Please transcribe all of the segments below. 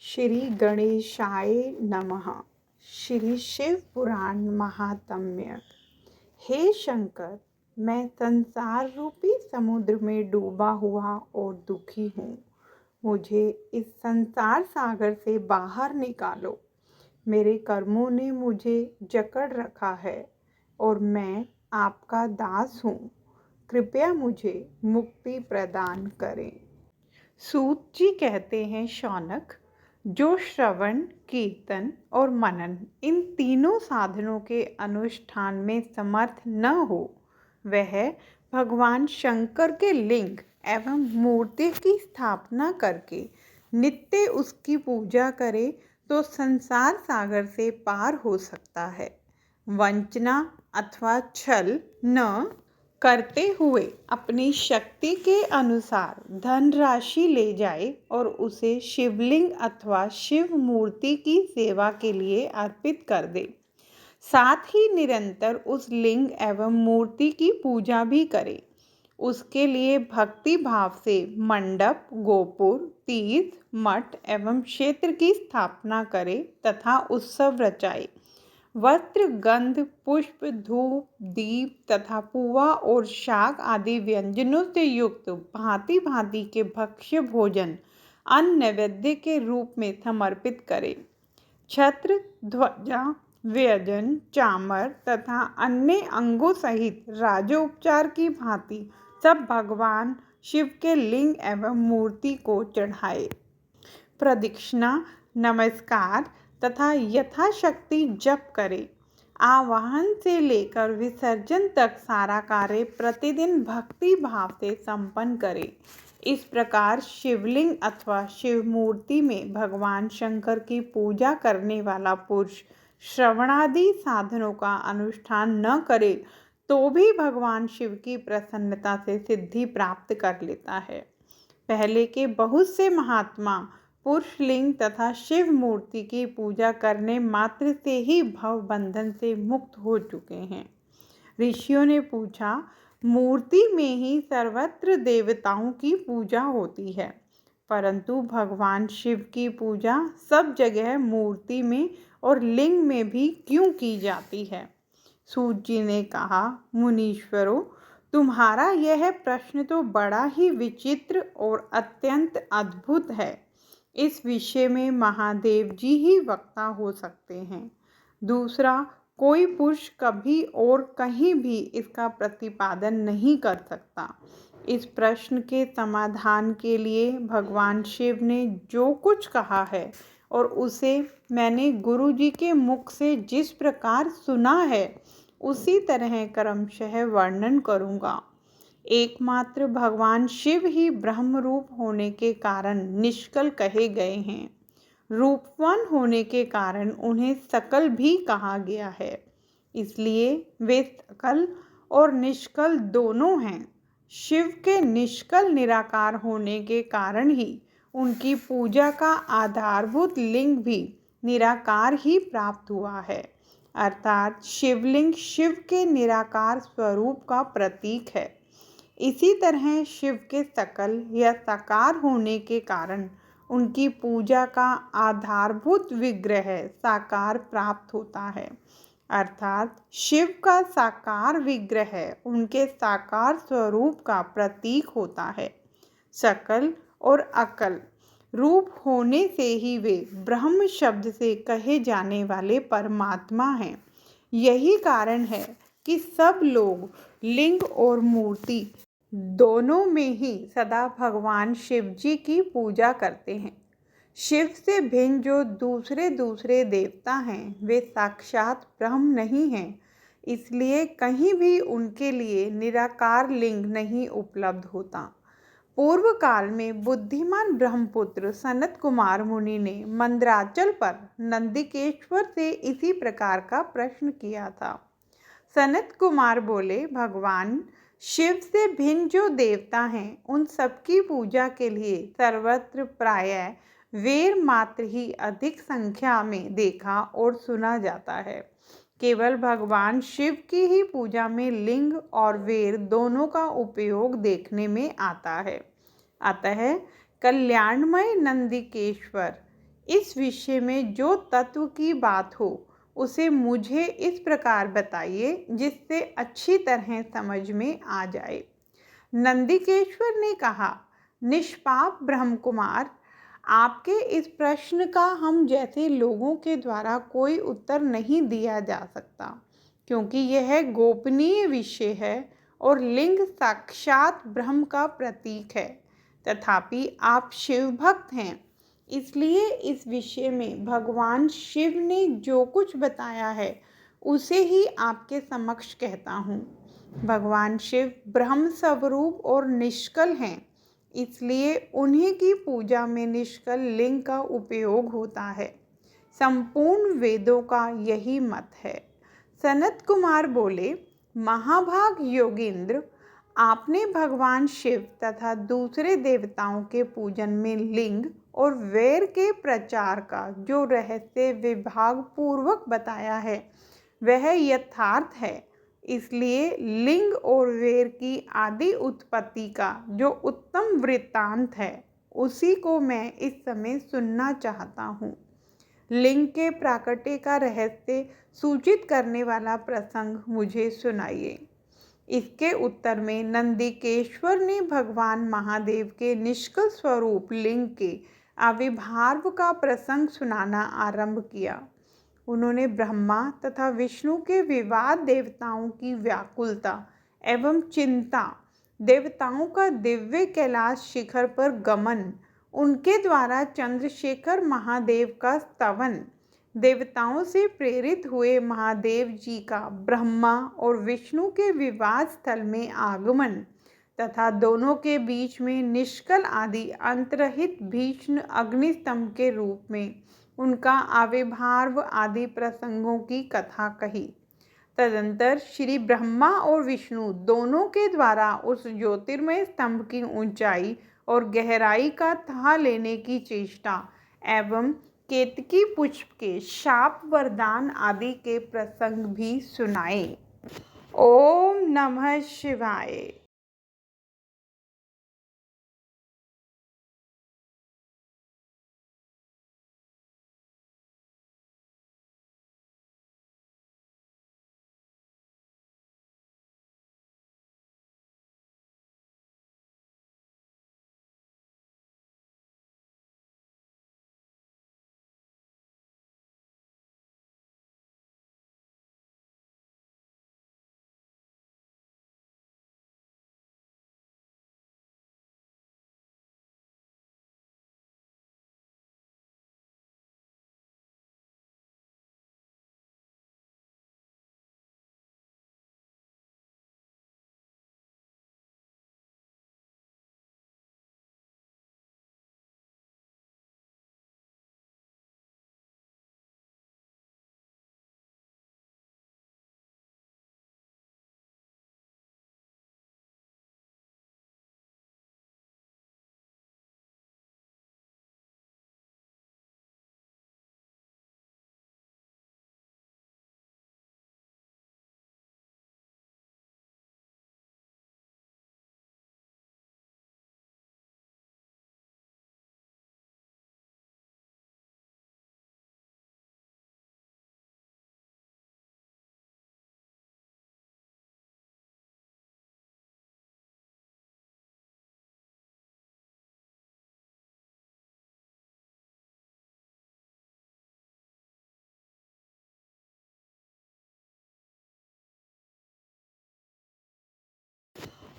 श्री गणेशाय नमः। श्री शिव पुराण महात्म्य। हे शंकर, मैं संसार रूपी समुद्र में डूबा हुआ और दुखी हूँ। मुझे इस संसार सागर से बाहर निकालो। मेरे कर्मों ने मुझे जकड़ रखा है और मैं आपका दास हूँ। कृपया मुझे मुक्ति प्रदान करें। सूत जी कहते हैं, शौनक, जो श्रवण, कीर्तन और मनन इन तीनों साधनों के अनुष्ठान में समर्थ न हो, वह भगवान शंकर के लिंग एवं मूर्ति की स्थापना करके नित्य उसकी पूजा करे तो संसार सागर से पार हो सकता है। वंचना अथवा छल न करते हुए अपनी शक्ति के अनुसार धनराशि ले जाए और उसे शिवलिंग अथवा शिव मूर्ति की सेवा के लिए अर्पित कर दे। साथ ही निरंतर उस लिंग एवं मूर्ति की पूजा भी करे। उसके लिए भक्ति भाव से मंडप, गोपुर, तीर्थ, मठ एवं क्षेत्र की स्थापना करे तथा उत्सव रचाए। वस्त्र, गंध, पुष्प, धूप, दीप तथा पुआ और शाक आदि व्यंजनों से युक्त भांति भांति के भक्ष्य भोजन अन्न नैवेद्य के रूप में समर्पित करे। छत्र, ध्वजा, व्यंजन, चामर तथा अन्य अंगों सहित राजोपचार की भांति सब भगवान शिव के लिंग एवं मूर्ति को चढ़ाए। प्रदक्षिणा, नमस्कार तथा यथाशक्ति जप करे। आवाहन से लेकर विसर्जन तक सारा कार्य प्रतिदिन भक्ति भाव से संपन्न करे। इस प्रकार शिवलिंग अथवा शिव मूर्ति में भगवान शंकर की पूजा करने वाला पुरुष श्रवणादि साधनों का अनुष्ठान न करे तो भी भगवान शिव की प्रसन्नता से सिद्धि प्राप्त कर लेता है। पहले के बहुत से महात्मा पुरुष लिंग तथा शिव मूर्ति की पूजा करने मात्र से ही भव बंधन से मुक्त हो चुके हैं। ऋषियों ने पूछा, मूर्ति में ही सर्वत्र देवताओं की पूजा होती है, परंतु भगवान शिव की पूजा सब जगह मूर्ति में और लिंग में भी क्यों की जाती है? सूत जी ने कहा, मुनीश्वरों, तुम्हारा यह प्रश्न तो बड़ा ही विचित्र और अत्यंत अद्भुत है। इस विषय में महादेव जी ही वक्ता हो सकते हैं। दूसरा कोई पुरुष कभी और कहीं भी इसका प्रतिपादन नहीं कर सकता। इस प्रश्न के समाधान के लिए भगवान शिव ने जो कुछ कहा है और उसे मैंने गुरु जी के मुख से जिस प्रकार सुना है उसी तरह क्रमशः वर्णन करूँगा। एकमात्र भगवान शिव ही ब्रह्म रूप होने के कारण निष्कल कहे गए हैं। रूपवान होने के कारण उन्हें सकल भी कहा गया है। इसलिए वे सकल और निष्कल दोनों हैं। शिव के निष्कल निराकार होने के कारण ही उनकी पूजा का आधारभूत लिंग भी निराकार ही प्राप्त हुआ है, अर्थात शिवलिंग शिव के निराकार स्वरूप का प्रतीक है। इसी तरह शिव के सकल या साकार होने के कारण उनकी पूजा का आधारभूत विग्रह साकार प्राप्त होता है, अर्थात शिव का साकार विग्रह उनके साकार स्वरूप का प्रतीक होता है। सकल और अकल रूप होने से ही वे ब्रह्म शब्द से कहे जाने वाले परमात्मा हैं। यही कारण है कि सब लोग लिंग और मूर्ति दोनों में ही सदा भगवान शिव जी की पूजा करते हैं। शिव से भिन्न जो दूसरे दूसरे देवता हैं वे साक्षात ब्रह्म नहीं हैं, इसलिए कहीं भी उनके लिए निराकार लिंग नहीं उपलब्ध होता। पूर्व काल में बुद्धिमान ब्रह्मपुत्र सनत कुमार मुनि ने मंदराचल पर नंदिकेश्वर से इसी प्रकार का प्रश्न किया था। सनत कुमार बोले, भगवान शिव से भिन्न जो देवता हैं उन सबकी पूजा के लिए सर्वत्र प्रायः वेर मात्र ही अधिक संख्या में देखा और सुना जाता है। केवल भगवान शिव की ही पूजा में लिंग और वेर दोनों का उपयोग देखने में आता है। अतः कल्याणमय नंदिकेश्वर इस विषय में जो तत्व की बात हो उसे मुझे इस प्रकार बताइए जिससे अच्छी तरह समझ में आ जाए। नंदिकेश्वर ने कहा, निष्पाप ब्रह्म कुमार, आपके इस प्रश्न का हम जैसे लोगों के द्वारा कोई उत्तर नहीं दिया जा सकता, क्योंकि यह गोपनीय विषय है और लिंग साक्षात ब्रह्म का प्रतीक है। तथापि आप शिव भक्त हैं, इसलिए इस विषय में भगवान शिव ने जो कुछ बताया है उसे ही आपके समक्ष कहता हूँ। भगवान शिव ब्रह्म स्वरूप और निष्कल हैं, इसलिए उन्हीं की पूजा में निष्कल लिंग का उपयोग होता है। संपूर्ण वेदों का यही मत है। सनत कुमार बोले, महाभाग योगींद्र, आपने भगवान शिव तथा दूसरे देवताओं के पूजन में लिंग और वैर के प्रचार का जो रहस्य विभाग पूर्वक बताया है वह यथार्थ है। इसलिए लिंग और वैर की आदि उत्पत्ति का जो उत्तम वृत्तांत है उसी को मैं इस समय सुनना चाहता हूँ। लिंग के प्राकट्य का रहस्य सूचित करने वाला प्रसंग मुझे सुनाइए। इसके उत्तर में नंदिकेश्वर ने भगवान महादेव के निष्कल स्वरूप लिंग के आविर्भाव का प्रसंग सुनाना आरंभ किया। उन्होंने ब्रह्मा तथा विष्णु के विवाद, देवताओं की व्याकुलता एवं चिंता, देवताओं का दिव्य कैलाश शिखर पर गमन, उनके द्वारा चंद्रशेखर महादेव का स्तवन, देवताओं से प्रेरित हुए महादेव जी का ब्रह्मा और विष्णु के विवाद स्थल में आगमन तथा दोनों के बीच में निष्कल आदि अंतरहित भीष्म अग्निस्तंभ के रूप में उनका आविर्भाव आदि प्रसंगों की कथा कही। तदंतर श्री ब्रह्मा और विष्णु दोनों के द्वारा उस ज्योतिर्मय स्तंभ की ऊंचाई और गहराई का था लेने की चेष्टा एवं केतकी पुष्प के शाप वरदान आदि के प्रसंग भी सुनाए। ओम नमः शिवाय।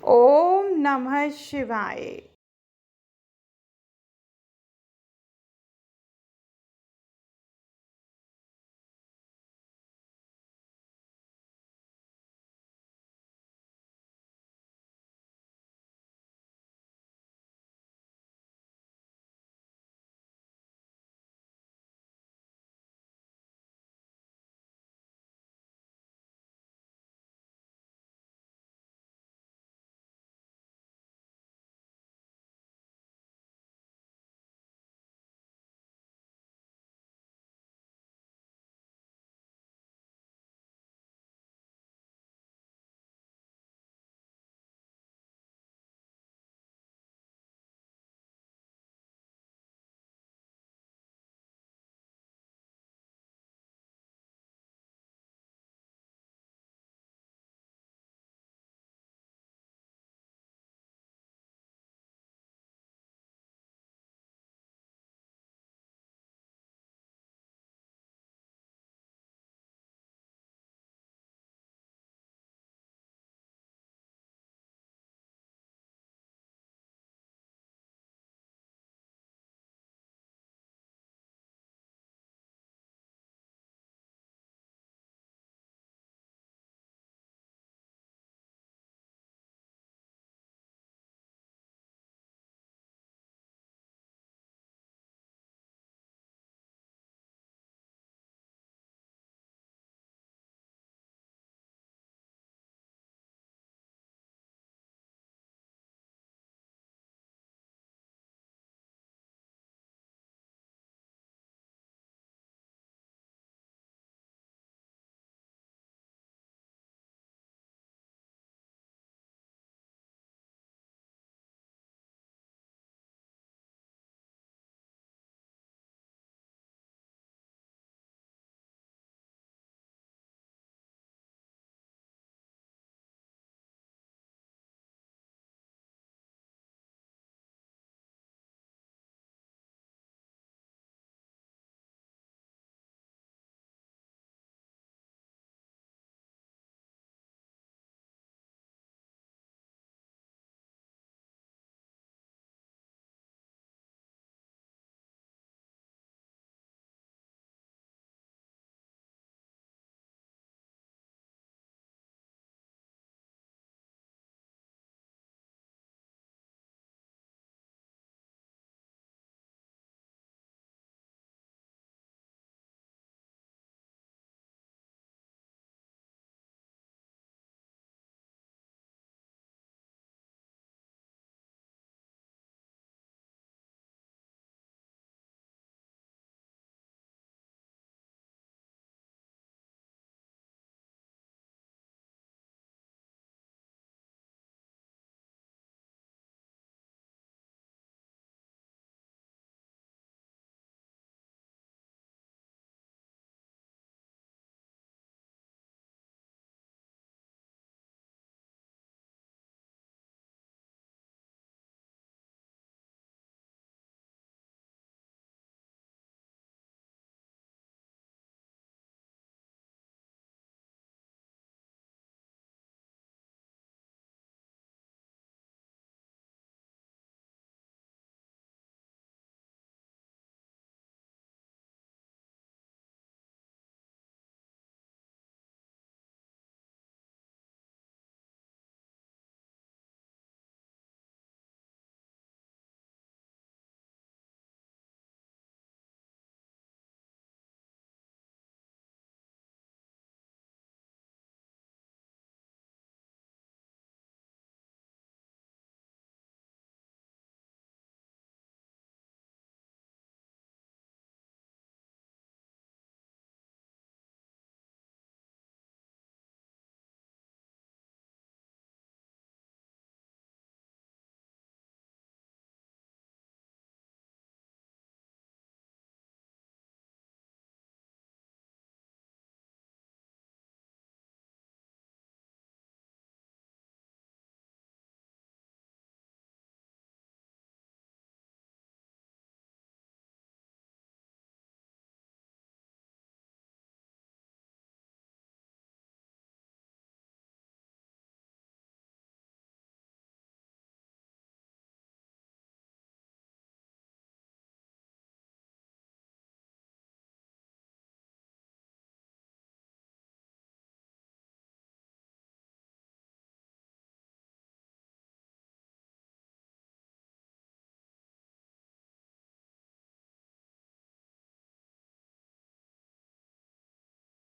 ओम नमः शिवाय।